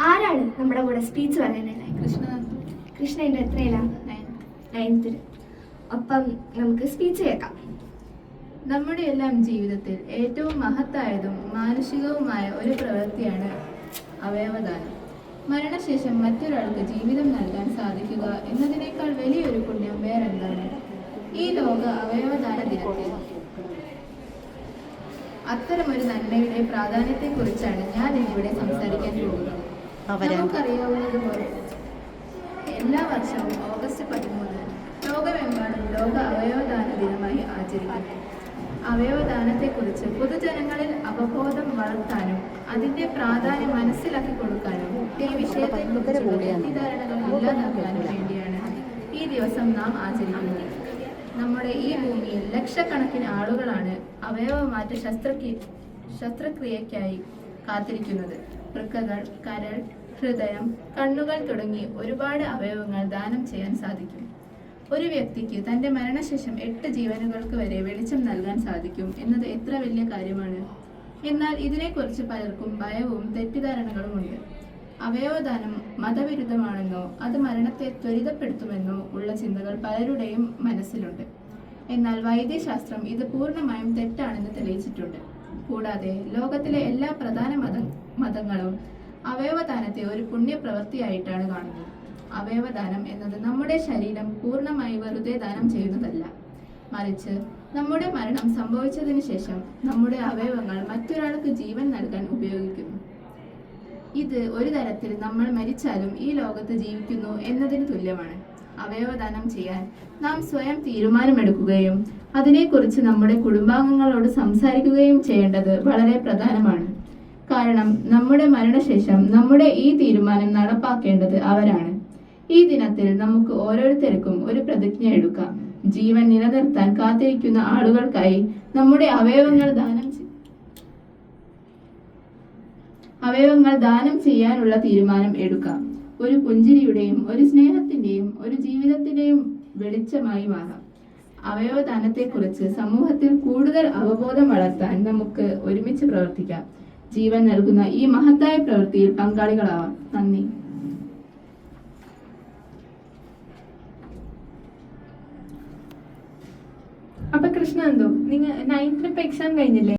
ആരാണ് നമ്മുടെ കൂടെ സ്പീച്ച് പറയാനുള്ളത്? കൃഷ്ണ എൻ്റെ എത്രയിലാണ്? നയൻത്തിൽ. അപ്പം നമുക്ക് സ്പീച്ച് കേൾക്കാം. നമ്മുടെ എല്ലാം ജീവിതത്തിൽ ഏറ്റവും മഹത്തായതും മാനുഷികവുമായ ഒരു പ്രവൃത്തിയാണ് അവയവദാനം. മരണശേഷം മറ്റൊരാൾക്ക് ജീവിതം നൽകാൻ സാധിക്കുക എന്നതിനേക്കാൾ വലിയൊരു പുണ്യം വേറെന്താണ്? ഈ ലോക അവയവദാന ദിനത്തിൽ അത്തരമൊരു നന്മയുടെ പ്രാധാന്യത്തെക്കുറിച്ചാണ് ഞാൻ ഇന്നിവിടെ സംസാരിക്കാൻ പോകുന്നത്. നമുക്കറിയാവുന്നതുപോലെ എല്ലാ വർഷവും ഓഗസ്റ്റ് 13 ലോകമെമ്പാടും ലോക അവയവദാന ദിനമായി ആചരിക്കുന്നു. അവയവദാനത്തെക്കുറിച്ച് പൊതുജനങ്ങളിൽ അവബോധം വളർത്താനും അതിന്റെ പ്രാധാന്യം മനസ്സിലാക്കി കൊടുക്കാനും ഈ വിഷയത്തെക്കുറിച്ചുള്ള തെറ്റിദ്ധാരണകൾ ഇല്ലാതാക്കാനും വേണ്ടിയാണ് ഈ ദിവസം നാം ആചരിക്കുന്നത്. നമ്മുടെ ഈ ഭൂമിയിൽ ലക്ഷക്കണക്കിന് ആളുകളാണ് അവയവമാറ്റ ശസ്ത്രക്രിയയ്ക്കായി കാത്തിരിക്കുന്നത്. വൃക്കകൾ, കരൾ, ഹൃദയം, കണ്ണുകൾ തുടങ്ങി ഒരുപാട് അവയവങ്ങൾ ദാനം ചെയ്യാൻ സാധിക്കും. ഒരു വ്യക്തിക്ക് തന്റെ മരണശേഷം 8 ജീവനുകൾക്ക് വരെ വെളിച്ചം നൽകാൻ സാധിക്കും എന്നത് എത്ര വലിയ കാര്യമാണ്. എന്നാൽ ഇതിനെക്കുറിച്ച് പലർക്കും ഭയവും തെറ്റിദ്ധാരണകളുമുണ്ട്. അവയവദാനം മതവിരുദ്ധമാണെന്നോ അത് മരണത്തെ ത്വരിതപ്പെടുത്തുമെന്നോ ഉള്ള ചിന്തകൾ പലരുടെയും മനസ്സിലുണ്ട്. എന്നാൽ വൈദ്യശാസ്ത്രം ഇത് പൂർണ്ണമായും തെറ്റാണെന്ന് തെളിയിച്ചിട്ടുണ്ട്. കൂടാതെ ലോകത്തിലെ എല്ലാ പ്രധാന മതങ്ങളും അവയവദാനത്തെ ഒരു പുണ്യപ്രവൃത്തിയായിട്ടാണ് കാണുന്നത്. അവയവദാനം എന്നത് നമ്മുടെ ശരീരം പൂർണ്ണമായി വെറുതെ ദാനം ചെയ്യുന്നതല്ല, മറിച്ച് നമ്മുടെ മരണം സംഭവിച്ചതിന് ശേഷം നമ്മുടെ അവയവങ്ങൾ മറ്റൊരാൾക്ക് ജീവൻ നൽകാൻ ഉപയോഗിക്കുന്നു. ഇത് ഒരു തരത്തിൽ നമ്മൾ മരിച്ചാലും ഈ ലോകത്ത് ജീവിക്കുന്നു എന്നതിന് തുല്യമാണ്. അവയവദാനം ചെയ്യാൻ നാം സ്വയം തീരുമാനമെടുക്കുകയും അതിനെക്കുറിച്ച് നമ്മുടെ കുടുംബാംഗങ്ങളോട് സംസാരിക്കുകയും ചെയ്യേണ്ടത് വളരെ പ്രധാനമാണ്. കാരണം നമ്മുടെ മരണശേഷം നമ്മുടെ ഈ തീരുമാനം നടപ്പാക്കേണ്ടത് അവരാണ്. ഈ ദിനത്തിൽ നമുക്ക് ഓരോരുത്തർക്കും ഒരു പ്രതിജ്ഞ എടുക്കാം. ജീവൻ നിലനിർത്താൻ കാത്തിരിക്കുന്ന ആളുകൾക്കായി നമ്മുടെ അവയവങ്ങൾ ദാനം ചെയ്യാനുള്ള തീരുമാനം എടുക്കാം. ഒരു പുഞ്ചിരിയുടെയും ഒരു സ്നേഹത്തിന്റെയും ഒരു ജീവിതത്തിന്റെയും വെളിച്ചമായി മാറാം. അവയവദാനത്തെക്കുറിച്ച് സമൂഹത്തിൽ കൂടുതൽ അവബോധം വളർത്താൻ നമുക്ക് ഒരുമിച്ച് പ്രവർത്തിക്കാം. ജീവൻ നൽകുന്ന ഈ മഹത്തായ പ്രവൃത്തിയിൽ പങ്കാളികളാവാം. നന്ദി. അപ്പൊ കൃഷ്ണ, എന്തോ നിങ്ങൾ 9th എക്സാം കഴിഞ്ഞില്ലേ?